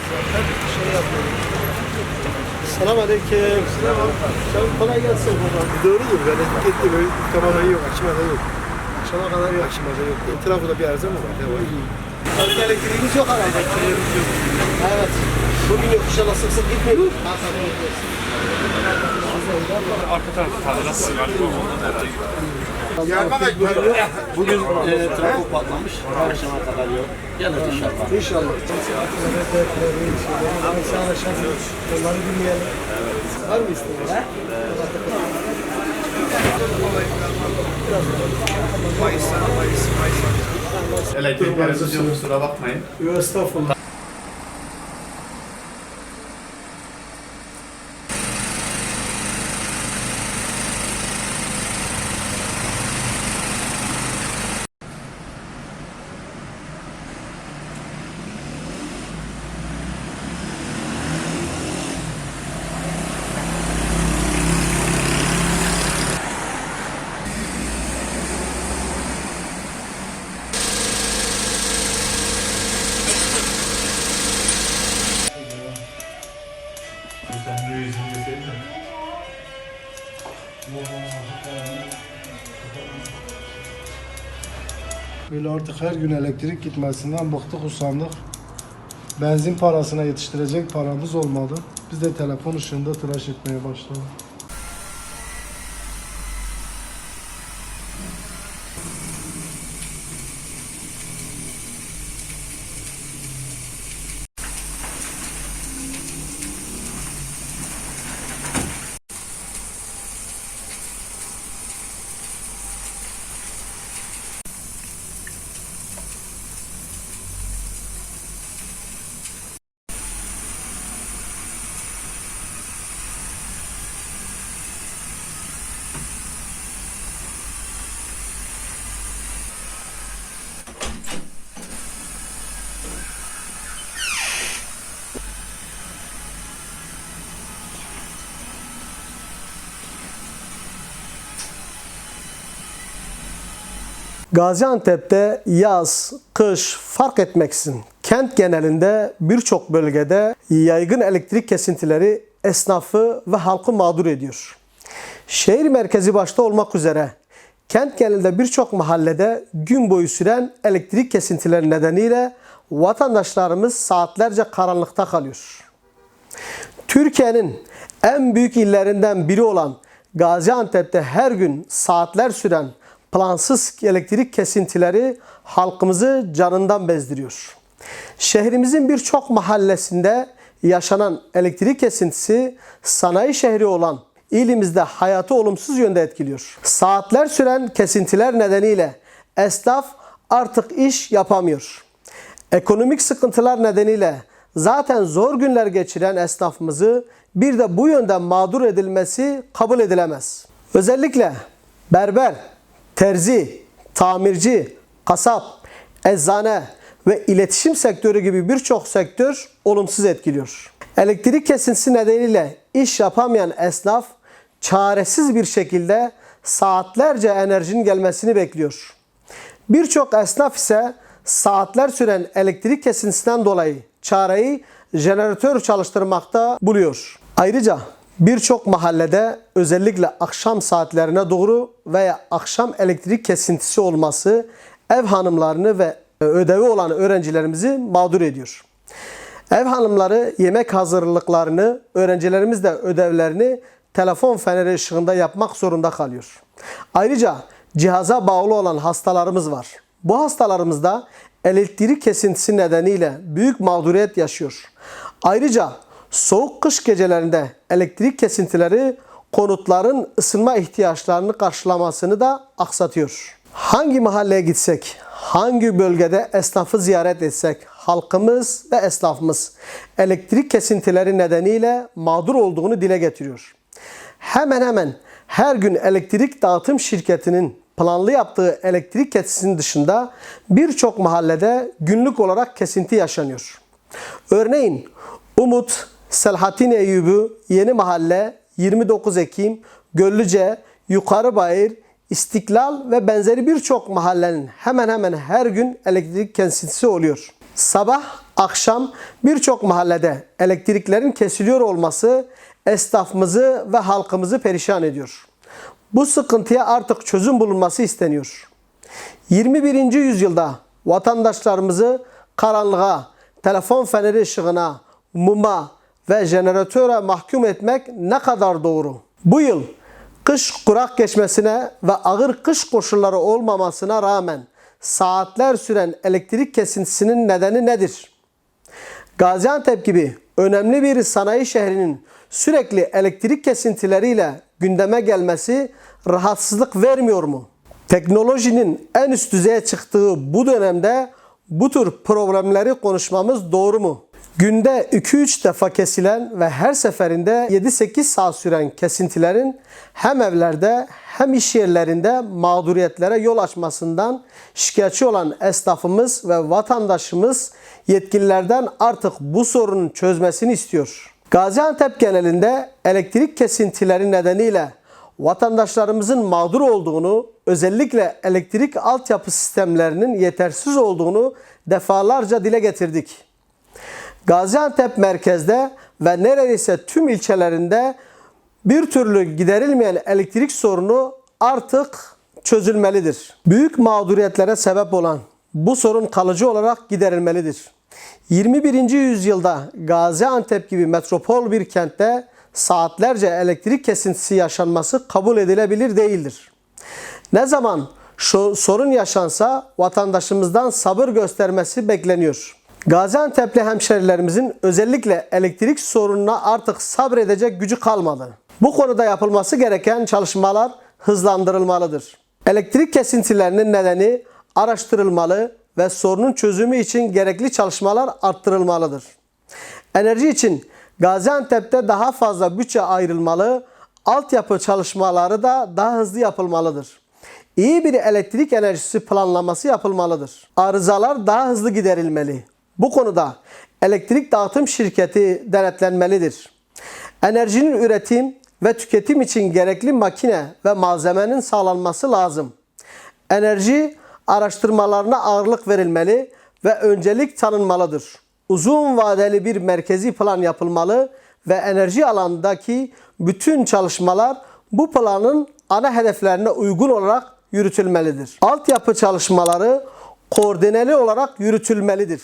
Zaten şey yapıyorum. Selamünaleyküm. Sen kolay gelsin buradan. Doğrudur. Ben etiketli böyle kamerayı yok, açmada yok. Akşama kadar yok. Açmada yok. Etrafında bir arıza mı var? Ne var? Artık elektriğimiz yok herhalde. Elektriğimiz yok. Evet. Bugün yok. İnşallah sık sık gitmiyor. Arka tarafta tadilat sigara yok ondan herhalde. Bugün trafik patlamış. Akşama kadar yok. Gelir inşallah. İnşallah. Onları dinleyelim. Var mı isteğiniz? Mayıs. Elektrikleriniz yok, kusura bakmayın. Yok, estağfurullah. Böyle artık her gün elektrik gitmesinden bıktık usandık. Benzin parasına yetiştirecek paramız olmadı. Biz de telefon ışığında tıraş etmeye başladık. Gaziantep'te yaz, kış fark etmeksizin kent genelinde birçok bölgede yaygın elektrik kesintileri esnafı ve halkı mağdur ediyor. Şehir merkezi başta olmak üzere kent genelinde birçok mahallede gün boyu süren elektrik kesintileri nedeniyle vatandaşlarımız saatlerce karanlıkta kalıyor. Türkiye'nin en büyük illerinden biri olan Gaziantep'te her gün saatler süren plansız elektrik kesintileri halkımızı canından bezdiriyor. Şehrimizin birçok mahallesinde yaşanan elektrik kesintisi sanayi şehri olan ilimizde hayatı olumsuz yönde etkiliyor. Saatler süren kesintiler nedeniyle esnaf artık iş yapamıyor. Ekonomik sıkıntılar nedeniyle zaten zor günler geçiren esnafımızı bir de bu yönden mağdur edilmesi kabul edilemez. Özellikle berber, terzi, tamirci, kasap, eczane ve iletişim sektörü gibi birçok sektör olumsuz etkiliyor. Elektrik kesintisi nedeniyle iş yapamayan esnaf çaresiz bir şekilde saatlerce enerjinin gelmesini bekliyor. Birçok esnaf ise saatler süren elektrik kesintisinden dolayı çareyi jeneratör çalıştırmakta buluyor. Ayrıca birçok mahallede özellikle akşam saatlerine doğru veya akşam elektrik kesintisi olması ev hanımlarını ve ödevi olan öğrencilerimizi mağdur ediyor. Ev hanımları yemek hazırlıklarını, öğrencilerimiz de ödevlerini telefon feneri ışığında yapmak zorunda kalıyor. Ayrıca cihaza bağlı olan hastalarımız var. Bu hastalarımız da elektrik kesintisi nedeniyle büyük mağduriyet yaşıyor. Ayrıca soğuk kış gecelerinde elektrik kesintileri konutların ısınma ihtiyaçlarını karşılamasını da aksatıyor. Hangi mahalleye gitsek, hangi bölgede esnafı ziyaret etsek, halkımız ve esnafımız elektrik kesintileri nedeniyle mağdur olduğunu dile getiriyor. Hemen hemen her gün elektrik dağıtım şirketinin planlı yaptığı elektrik kesintisinin dışında birçok mahallede günlük olarak kesinti yaşanıyor. Örneğin Umut, Selahattin Eyyubi, Yeni Mahalle, 29 Ekim, Göllüce, Yukarıbayır, İstiklal ve benzeri birçok mahallenin hemen hemen her gün elektrik kesintisi oluyor. Sabah Akşam birçok mahallede elektriklerin kesiliyor olması esnafımızı ve halkımızı perişan ediyor. Bu sıkıntıya artık çözüm bulunması isteniyor. 21. yüzyılda vatandaşlarımızı karanlığa, telefon feneri ışığına, muma ve jeneratöre mahkum etmek ne kadar doğru? Bu yıl kış kurak geçmesine ve ağır kış koşulları olmamasına rağmen saatler süren elektrik kesintisinin nedeni nedir? Gaziantep gibi önemli bir sanayi şehrinin sürekli elektrik kesintileriyle gündeme gelmesi rahatsızlık vermiyor mu? Teknolojinin en üst düzeye çıktığı bu dönemde bu tür problemleri konuşmamız doğru mu? Günde 2-3 defa kesilen ve her seferinde 7-8 saat süren kesintilerin hem evlerde hem iş yerlerinde mağduriyetlere yol açmasından şikayetçi olan esnafımız ve vatandaşımız yetkililerden artık bu sorunun çözmesini istiyor. Gaziantep genelinde elektrik kesintileri nedeniyle vatandaşlarımızın mağdur olduğunu, özellikle elektrik altyapı sistemlerinin yetersiz olduğunu defalarca dile getirdik. Gaziantep merkezde ve neredeyse tüm ilçelerinde bir türlü giderilmeyen elektrik sorunu artık çözülmelidir. Büyük mağduriyetlere sebep olan bu sorun kalıcı olarak giderilmelidir. 21. yüzyılda Gaziantep gibi metropol bir kentte saatlerce elektrik kesintisi yaşanması kabul edilebilir değildir. Ne zaman sorun yaşansa vatandaşımızdan sabır göstermesi bekleniyor. Gaziantep'li hemşerilerimizin özellikle elektrik sorununa artık sabredecek gücü kalmadı. Bu konuda yapılması gereken çalışmalar hızlandırılmalıdır. Elektrik kesintilerinin nedeni araştırılmalı ve sorunun çözümü için gerekli çalışmalar arttırılmalıdır. Enerji için Gaziantep'te daha fazla bütçe ayrılmalı, altyapı çalışmaları da daha hızlı yapılmalıdır. İyi bir elektrik enerjisi planlaması yapılmalıdır. Arızalar daha hızlı giderilmeli. Bu konuda elektrik dağıtım şirketi denetlenmelidir. Enerjinin üretim ve tüketim için gerekli makine ve malzemenin sağlanması lazım. Enerji araştırmalarına ağırlık verilmeli ve öncelik tanınmalıdır. Uzun vadeli bir merkezi plan yapılmalı ve enerji alanındaki bütün çalışmalar bu planın ana hedeflerine uygun olarak yürütülmelidir. Altyapı çalışmaları koordineli olarak yürütülmelidir.